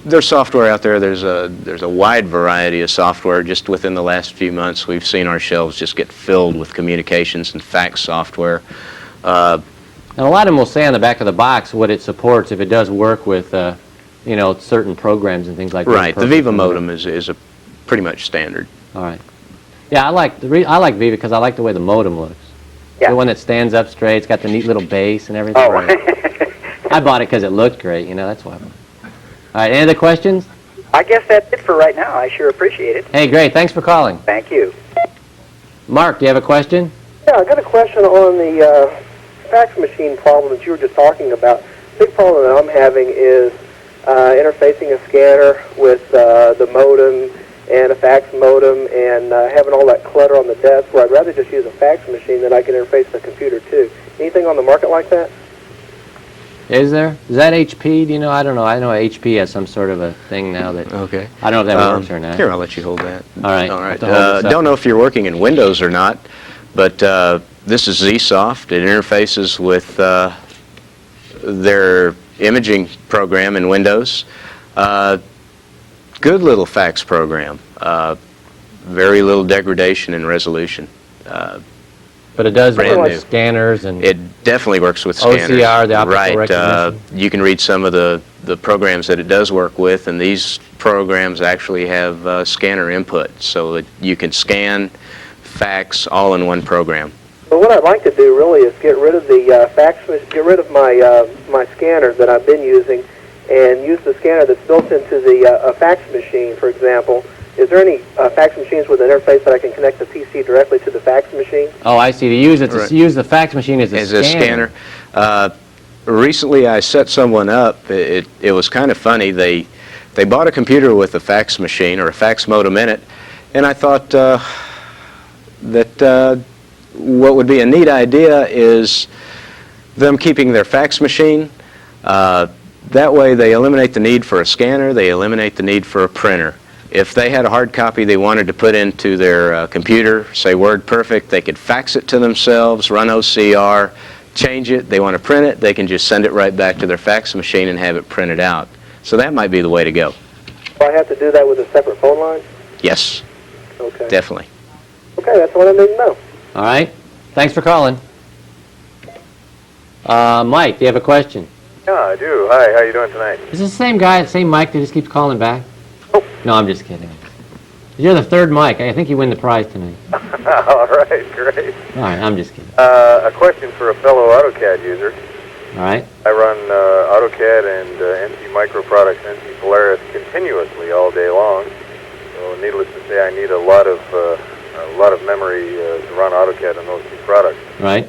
There's software out there. There's a wide variety of software. Just within the last few months, we've seen our shelves just get filled with communications and fax software. And a lot of them will say on the back of the box what it supports if it does work with, certain programs and things like that. Right. The Viva modem is a pretty much standard. All right. Yeah, I like Viva because I like the way the modem looks. Yeah. The one that stands up straight. It's got the neat little base and everything. Oh. Right. I bought it because it looked great. That's why I bought it. All right. Any other questions? I guess that's it for right now. I sure appreciate it. Hey, great. Thanks for calling. Thank you. Mark, do you have a question? Yeah, I got a question on the fax machine problem that you were just talking about. The big problem that I'm having is interfacing a scanner with the modem and a fax modem and having all that clutter on the desk, where I'd rather just use a fax machine that I can interface the computer to. Anything on the market like that? Is there? Is that HP? Do you know? I don't know. I know HP has some sort of a thing now that... Okay. I don't know if that works or not. Here, I'll let you hold that. All right. All right. I'll have to hold this up. Don't know if you're working in Windows or not, but this is ZSoft. It interfaces with their imaging program in Windows. Good little fax program. Very little degradation in resolution. But it does brand work new. with scanners and... It definitely works with scanners. OCR, the optical right. recognition. You can read some of the programs that it does work with, and these programs actually have scanner input, so that you can scan, fax, all in one program. But what I'd like to do really is get rid of the get rid of my scanner that I've been using, and use the scanner that's built into the fax machine, for example. Is there any fax machines with an interface that I can connect the PC directly to the fax machine? Oh, I see. To use it, Right. to use the fax machine as a scanner. Recently, I set someone up. It was kind of funny. They bought a computer with a fax machine or a fax modem in it, and I thought that what would be a neat idea is them keeping their fax machine. That way, they eliminate the need for a scanner. They eliminate the need for a printer. If they had a hard copy they wanted to put into their computer, say WordPerfect, they could fax it to themselves, run OCR, change it. They want to print it, they can just send it right back to their fax machine and have it printed out. So that might be the way to go. Do I have to do that with a separate phone line? Yes, Okay. definitely. Okay, that's what I need to know. All right. Thanks for calling. Mike, do you have a question? Yeah, I do. Hi, how you doing tonight? Is this the same guy, the same Mike that just keeps calling back? No, I'm just kidding. You're the third Mike. I think you win the prize tonight. All right, great. All right, I'm just kidding. A question for a fellow AutoCAD user. All right. I run AutoCAD and NC Micro Products, NC Polaris continuously all day long. So, needless to say, I need a lot of memory to run AutoCAD on those two products. Right.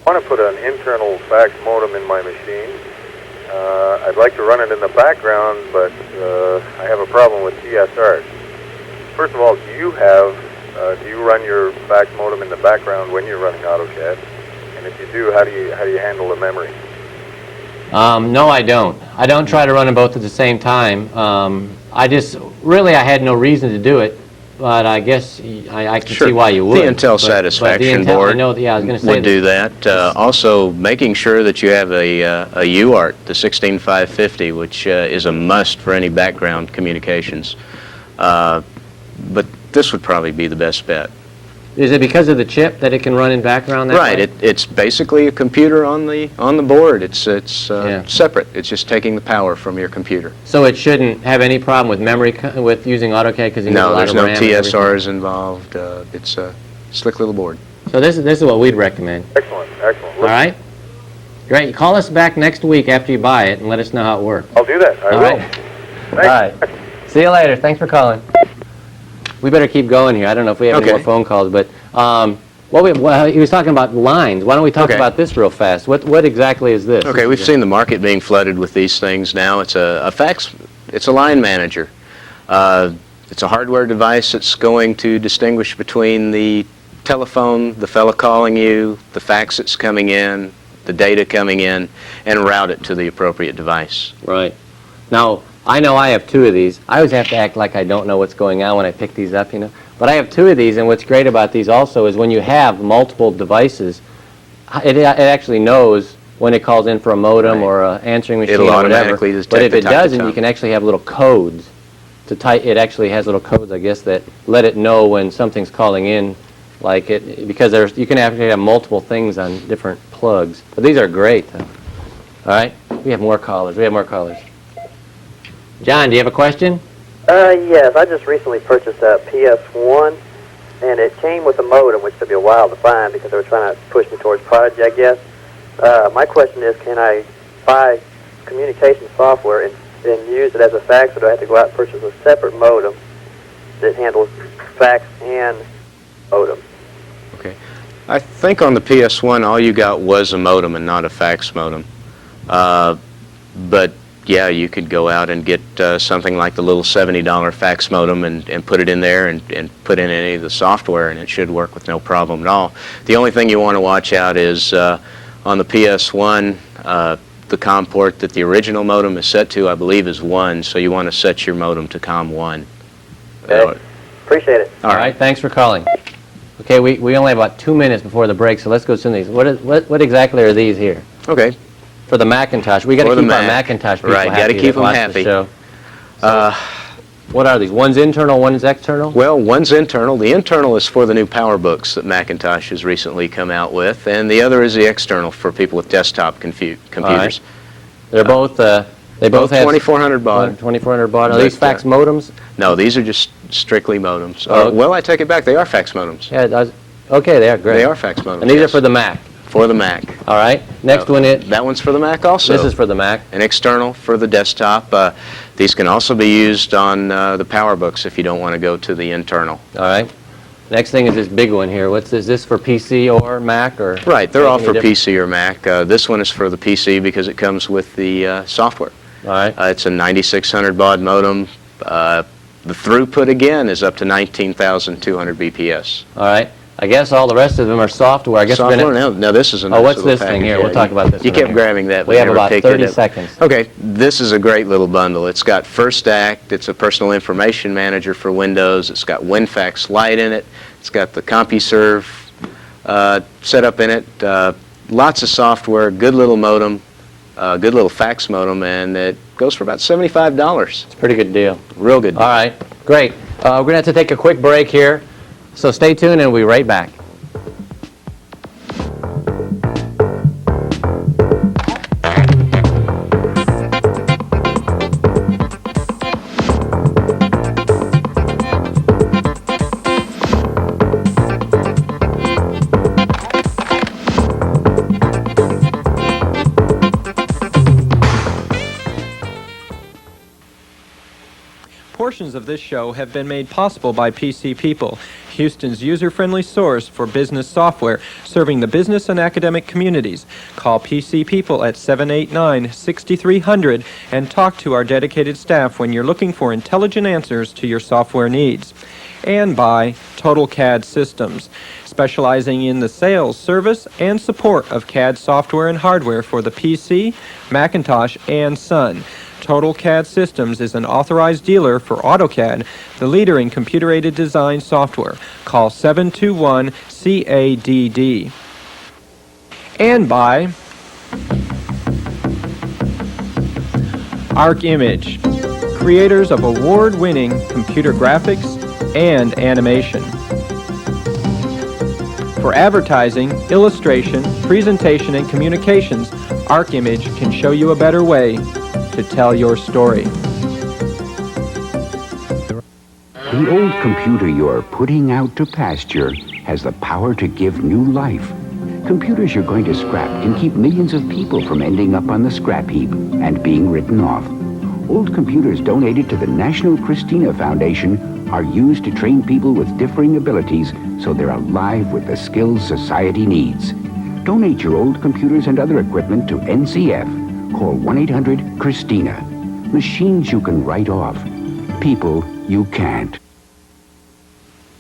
I want to put an internal fax modem in my machine. I'd like to run it in the background, but I have a problem with TSRs. First of all, do you run your fax modem in the background when you're running AutoCAD? And if you do, how do you handle the memory? No, I don't. I don't try to run them both at the same time. I had no reason to do it, but I guess I can see why you would. The Intel Satisfaction Board I was going to say would do that. Also, making sure that you have a UART, the 16550, which is a must for any background communications. But this would probably be the best bet. Is it because of the chip that it can run in background that Right. way? It's basically a computer on the board. It's separate. It's just taking the power from your computer. So it shouldn't have any problem with memory with using AutoCAD because you need a No, lot there's of no RAM and everything? TSRs involved. It's a slick little board. So this is what we'd recommend. Excellent, excellent. All right. Great. Call us back next week after you buy it and let us know how it works. I'll do that. I All will. right. All right. See you later. Thanks for calling. We better keep going here. I don't know if we have any more phone calls, but he was talking about lines. Why don't we talk about this real fast? What exactly is this? Okay, we've seen the market being flooded with these things now. It's a fax. It's a line manager. It's a hardware device that's going to distinguish between the telephone, the fella calling you, the fax that's coming in, the data coming in, and route it to the appropriate device. Right. Now, I know I have 2 of these. I always have to act like I don't know what's going on when I pick these up, you know. But I have 2 of these, and what's great about these also is when you have multiple devices, it actually knows when it calls in for a modem or an answering machine It'll or whatever. automatically detect But if the it type of doesn't, tone. you can actually have little codes to type. It actually has little codes, I guess, that let it know when something's calling in, like it, because you can actually have multiple things on different plugs. But these are great. All right, we have more callers. John, do you have a question? Yes, I just recently purchased a PS1, and it came with a modem, which took me a while to find because they were trying to push me towards Prodigy, I guess. My question is, can I buy communication software and use it as a fax, or do I have to go out and purchase a separate modem that handles fax and modem? Okay. I think on the PS1 all you got was a modem and not a fax modem. But yeah, you could go out and get something like the little $70 fax modem and put it in there and put in any of the software, and it should work with no problem at all. The only thing you want to watch out is on the PS1, the COM port that the original modem is set to, I believe, is 1, so you want to set your modem to COM 1. Okay. Appreciate it. All right, thanks for calling. Okay, we only have about 2 minutes before the break, so let's go through these. What exactly are these here? Okay. For the Macintosh. We got to keep our Macintosh people happy. Right, got to keep them happy. So, what are these? One's internal, one's external? Well, one's internal. The internal is for the new PowerBooks that Macintosh has recently come out with, and the other is the external for people with desktop computers. Right. They're both. They both have 2400 baud. 2400 baud. Are these fax modems? No, these are just strictly modems. Oh. Well, I take it back. They are fax modems. Yeah. Okay, they are great. They are fax modems. And these are for the Mac. For the Mac. All right. Next one is. That one's for the Mac also. This is for the Mac. An external for the desktop. These can also be used on the PowerBooks if you don't want to go to the internal. All right. Next thing is this big one here. What's this? Is this for PC or Mac or? Right. They're all for PC or Mac. This one is for the PC because it comes with the software. All right. It's a 9600 baud modem. The throughput again is up to 19,200 BPS. All right. I guess all the rest of them are software. I guess software. We're gonna... Now this is a nice what's little this thing package. here? We'll talk about this. You kept grabbing that. But we have never about picked 30 it up. seconds. Okay. This is a great little bundle. It's got First Act. It's a personal information manager for Windows. It's got WinFax Lite in it. It's got the CompuServe set up in it. Lots of software. Good little modem. Good little fax modem, and it goes for about $75. It's a pretty good deal. Real good deal. All right. Great. We're going to have to take a quick break here. So stay tuned and we'll be right back. Portions of this show have been made possible by PC People, Houston's user-friendly source for business software, serving the business and academic communities. Call PC People at 789-6300 and talk to our dedicated staff when you're looking for intelligent answers to your software needs. And by Total CAD Systems, specializing in the sales, service, and support of CAD software and hardware for the PC, Macintosh, and Sun. Total CAD Systems is an authorized dealer for AutoCAD, the leader in computer-aided design software. Call 721-CADD. And by Arc Image, creators of award-winning computer graphics and animation. For advertising, illustration, presentation, and communications, Arc Image can show you a better way to tell your story. The old computer you're putting out to pasture has the power to give new life. Computers you're going to scrap can keep millions of people from ending up on the scrap heap and being written off. Old computers donated to the National Christina Foundation are used to train people with differing abilities so they're alive with the skills society needs. Donate your old computers and other equipment to NCF. Call 1-800-CHRISTINA. Machines you can write off. People you can't.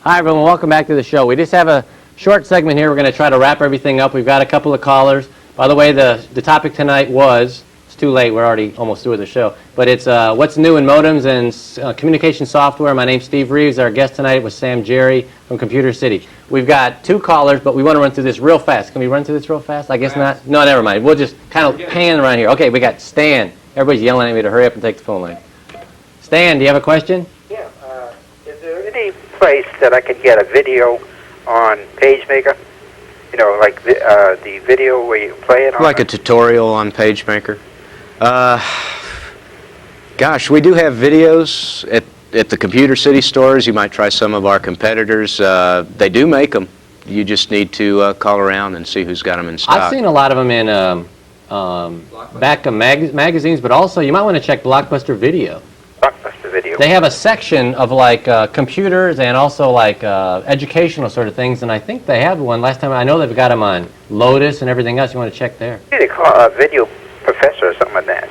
Hi, everyone. Welcome back to the show. We just have a short segment here. We're going to try to wrap everything up. We've got a couple of callers. By the way, the topic tonight was It's too late. We're already almost through with the show. But it's what's new in modems and communication software. My name's Steve Reeves. Our guest tonight was Sam Jerry from Computer City. We've got 2 callers, but we want to run through this real fast. Can we run through this real fast? I guess not. No, never mind. We'll just kind of pan around here. Okay, we got Stan. Everybody's yelling at me to hurry up and take the phone line. Stan, do you have a question? Yeah. Is there any place that I could get a video on PageMaker? You know, like the video where you play it on Like a tutorial on PageMaker. Gosh, we do have videos at the Computer City stores. You might try some of our competitors. They do make them. You just need to call around and see who's got them in stock. I've seen a lot of them in back of magazines, but also you might want to check Blockbuster Video. Blockbuster Video. They have a section of like computers and also like educational sort of things, and I think they have one. Last time I know they've got them on Lotus and everything else. You want to check there? They call a video professor or something like that.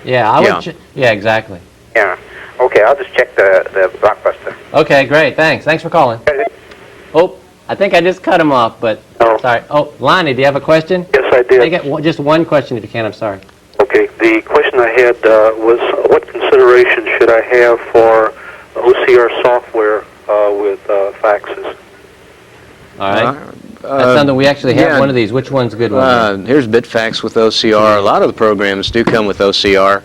Yeah, I would. Yeah, exactly. Yeah. Okay, I'll just check the Blockbuster. Okay, great. Thanks. Thanks for calling. Oh, I think I just cut him off, but sorry. Oh, Lonnie, do you have a question? Yes, I did. I get just one question if you can. I'm sorry. Okay, the question I had was what consideration should I have for OCR software with faxes? All right. That's something we actually have one of these. Which one's a good one? Here's BitFax with OCR. A lot of the programs do come with OCR.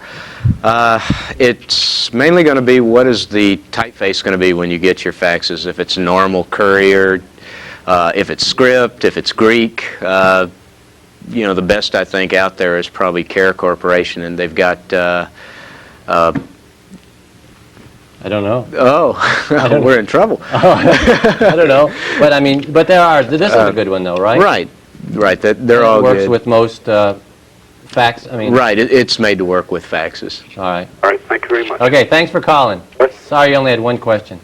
It's mainly going to be what is the typeface going to be when you get your faxes. If it's normal, courier, if it's script, if it's Greek. You know, the best I think out there is probably Care Corporation, and they've got I don't know. Oh, we're in trouble. I don't know, but I mean, but there are. This is a good one, though, right? Right. They're all works good. with most fax. I mean, right. It's made to work with faxes. All right. All right. Thank you very much. Okay. Thanks for calling. Sorry, you only had one question.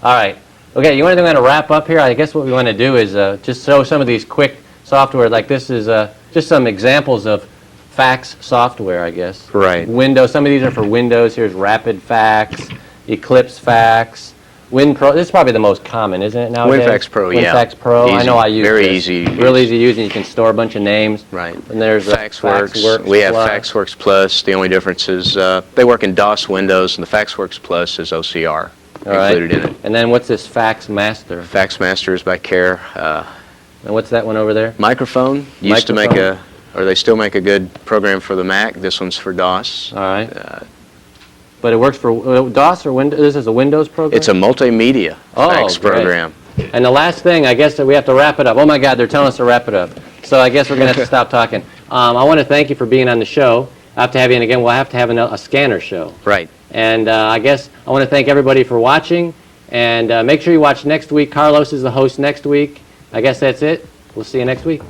All right. Okay. You want to wrap up here? I guess what we want to do is just show some of these quick software. Like this is just some examples of fax software, I guess. Right. Windows. Some of these are for Windows. Here's Rapid Fax, Eclipse Fax, WinPro. This is probably the most common, isn't it nowadays? WinFax Pro, yeah. WinFax Pro. Easy. I know I use Very this. easy to Real easy to use, and you can store a bunch of names. Right. And there's FaxWorks. We have FaxWorks Plus. The only difference is they work in DOS Windows, and the FaxWorks Plus is OCR included in it. And then what's this Fax Master? Fax Master is by Care. And what's that one over there? Microphone. Used to make or they still make a good program for the Mac. This one's for DOS. All right. But it works for DOS or Windows? This is a Windows program? It's a multimedia fax program. And the last thing, I guess that we have to wrap it up. Oh my God, they're telling us to wrap it up. So I guess we're going to have to stop talking. I want to thank you for being on the show. I have to have you in again. We'll have to have a scanner show. Right. And I guess I want to thank everybody for watching. And make sure you watch next week. Carlos is the host next week. I guess that's it. We'll see you next week.